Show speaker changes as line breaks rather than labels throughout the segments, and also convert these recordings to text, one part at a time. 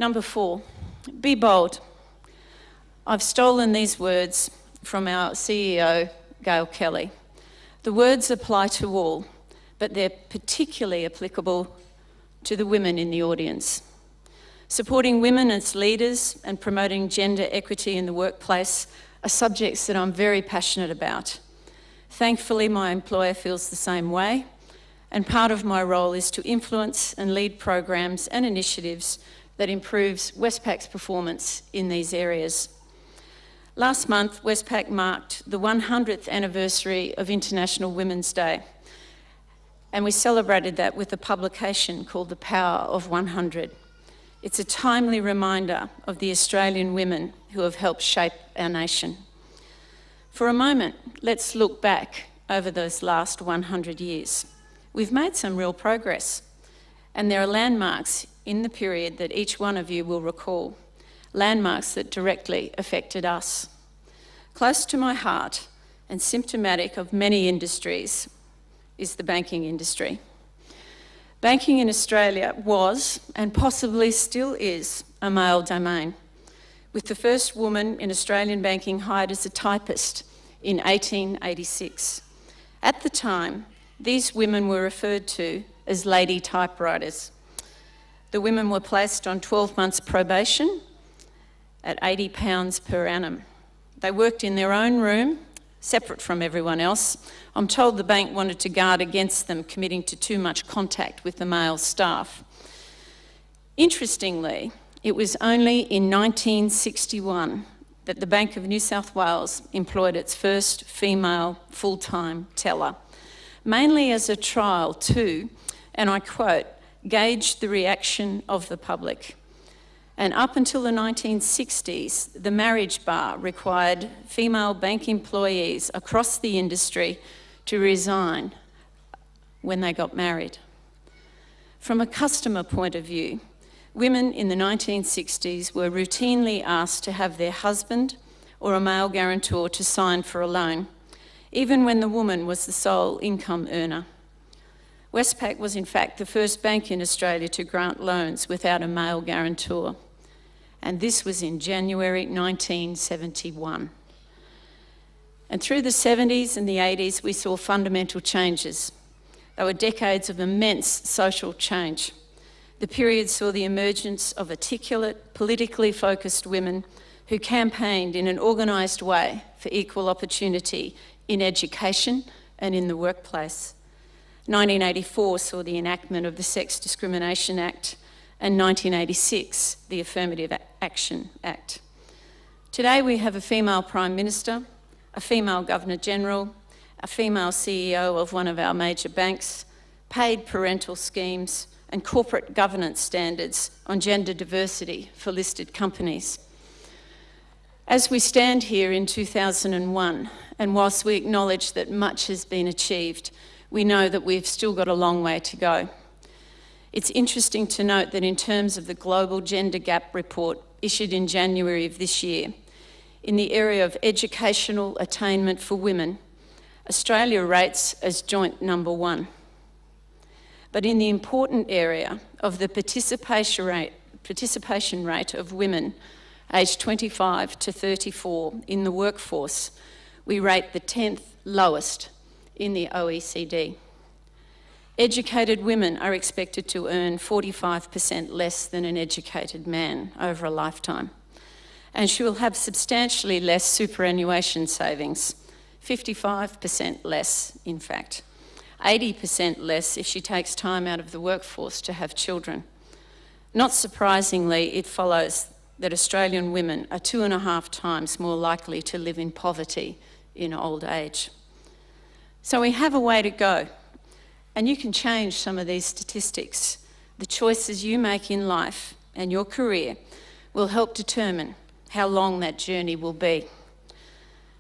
Number 4, be bold. I've stolen these words from our CEO, Gail Kelly. The words apply to all, but they're particularly applicable to the women in the audience. Supporting women as leaders and promoting gender equity in the workplace are subjects that I'm very passionate about. Thankfully, my employer feels the same way, and part of my role is to influence and lead programs and initiatives that improves Westpac's performance in these areas. Last month, Westpac marked the 100th anniversary of International Women's Day, and we celebrated that with a publication called The Power of 100. It's a timely reminder of the Australian women who have helped shape our nation. For a moment, let's look back over those last 100 years. We've made some real progress, and there are landmarks in the period that each one of you will recall, landmarks that directly affected us. Close to my heart and symptomatic of many industries is the banking industry. Banking in Australia was, and possibly still is, a male domain, with the first woman in Australian banking hired as a typist in 1886. At the time, these women were referred to as lady typewriters. The women were placed on 12 months probation at £80 per annum. They worked in their own room, separate from everyone else. I'm told the bank wanted to guard against them committing to too much contact with the male staff. Interestingly, it was only in 1961 that the Bank of New South Wales employed its first female full-time teller, mainly as a trial to, and I quote, gauge the reaction of the public. And up until the 1960s, the marriage bar required female bank employees across the industry to resign when they got married. From a customer point of view, women in the 1960s were routinely asked to have their husband or a male guarantor to sign for a loan, even when the woman was the sole income earner. Westpac was in fact the first bank in Australia to grant loans without a male guarantor, and this was in January 1971. And through the 70s and the 80s, we saw fundamental changes. They were decades of immense social change. The period saw the emergence of articulate, politically focused women who campaigned in an organised way for equal opportunity in education and in the workplace. 1984 saw the enactment of the Sex Discrimination Act, and 1986, the Affirmative Action Act. Today we have a female Prime Minister, a female Governor-General, a female CEO of one of our major banks, paid parental schemes, and corporate governance standards on gender diversity for listed companies. As we stand here in 2001, and whilst we acknowledge that much has been achieved, we know that we've still got a long way to go. It's interesting to note that in terms of the Global Gender Gap Report issued in January of this year, in the area of educational attainment for women, Australia rates as joint number 1. But in the important area of the participation rate of women aged 25 to 34 in the workforce, we rate the 10th lowest in the OECD. Educated women are expected to earn 45% less than an educated man over a lifetime. And she will have substantially less superannuation savings, 55% less, in fact. 80% less if she takes time out of the workforce to have children. Not surprisingly, it follows that Australian women are 2.5 times more likely to live in poverty in old age. So we have a way to go. And you can change some of these statistics. The choices you make in life and your career will help determine how long that journey will be.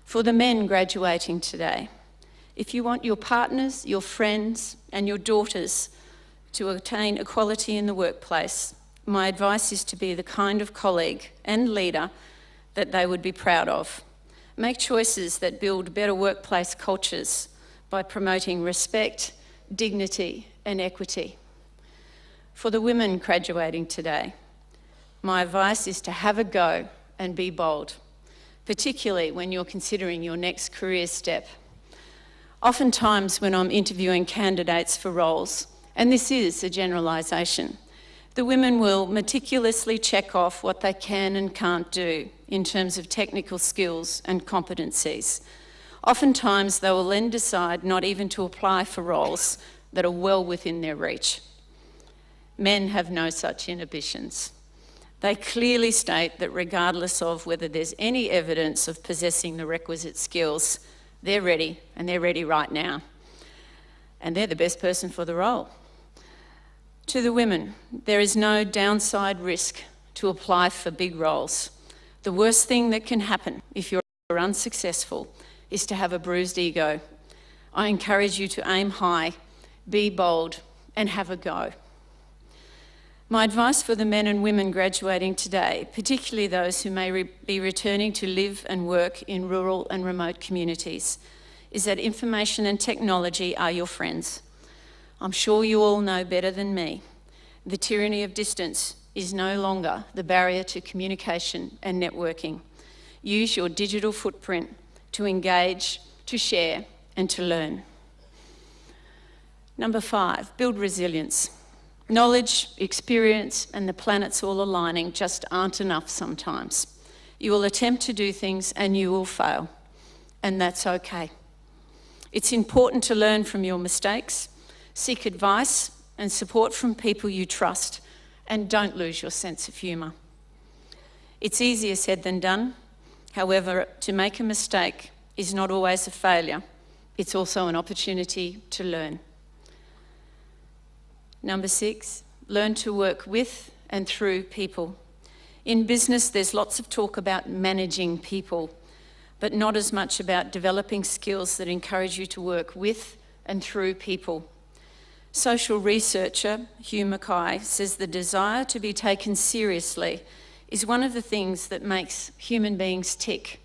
For the men graduating today, if you want your partners, your friends, and your daughters to attain equality in the workplace, my advice is to be the kind of colleague and leader that they would be proud of. Make choices that build better workplace cultures by promoting respect, dignity and equity. For the women graduating today, my advice is to have a go and be bold, particularly when you're considering your next career step. Oftentimes when I'm interviewing candidates for roles, and this is a generalisation, the women will meticulously check off what they can and can't do in terms of technical skills and competencies. Oftentimes they will then decide not even to apply for roles that are well within their reach. Men have no such inhibitions. They clearly state that regardless of whether there's any evidence of possessing the requisite skills, they're ready, and they're ready right now. And they're the best person for the role. To the women, there is no downside risk to apply for big roles. The worst thing that can happen if you're unsuccessful is to have a bruised ego. I encourage you to aim high, be bold, and have a go. My advice for the men and women graduating today, particularly those who may be returning to live and work in rural and remote communities, is that information and technology are your friends. I'm sure you all know better than me. The tyranny of distance is no longer the barrier to communication and networking. Use your digital footprint to engage, to share, and to learn. Number 5, build resilience. Knowledge, experience, and the planets all aligning just aren't enough sometimes. You will attempt to do things and you will fail, and that's okay. It's important to learn from your mistakes, seek advice and support from people you trust, and don't lose your sense of humour. It's easier said than done. However, to make a mistake is not always a failure. It's also an opportunity to learn. Number 6, learn to work with and through people. In business, there's lots of talk about managing people, but not as much about developing skills that encourage you to work with and through people. Social researcher Hugh Mackay says the desire to be taken seriously is one of the things that makes human beings tick.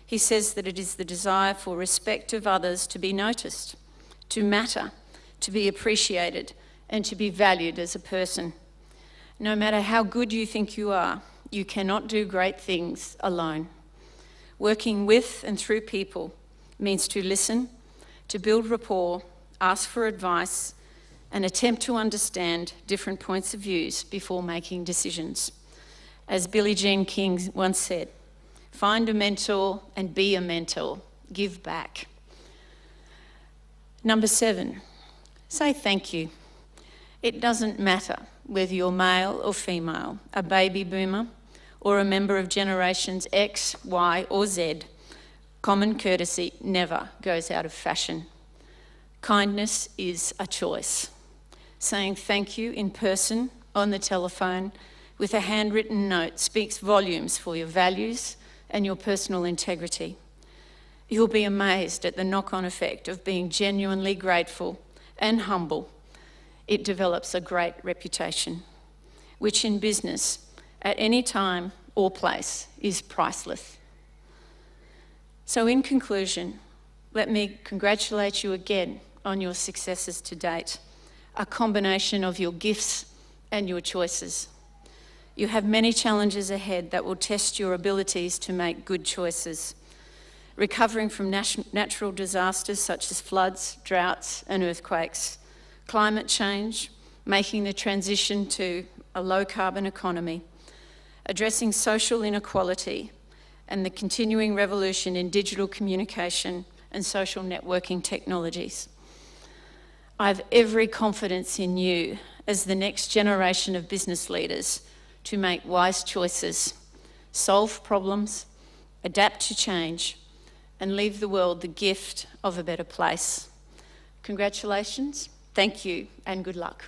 He says that it is the desire for respect of others to be noticed, to matter, to be appreciated, and to be valued as a person. No matter how good you think you are, you cannot do great things alone. Working with and through people means to listen, to build rapport, ask for advice, and attempt to understand different points of views before making decisions. As Billie Jean King once said, find a mentor and be a mentor. Give back. Number 7, say thank you. It doesn't matter whether you're male or female, a baby boomer, or a member of generations X, Y, or Z. Common courtesy never goes out of fashion. Kindness is a choice. Saying thank you in person, on the telephone, with a handwritten note speaks volumes for your values and your personal integrity. You'll be amazed at the knock-on effect of being genuinely grateful and humble. It develops a great reputation, which in business, at any time or place, is priceless. So in conclusion, let me congratulate you again on your successes to date, a combination of your gifts and your choices. You have many challenges ahead that will test your abilities to make good choices. Recovering from natural disasters such as floods, droughts, and earthquakes, climate change, making the transition to a low-carbon economy, addressing social inequality, and the continuing revolution in digital communication and social networking technologies. I have every confidence in you as the next generation of business leaders to make wise choices, solve problems, adapt to change, and leave the world the gift of a better place. Congratulations. Thank you and good luck.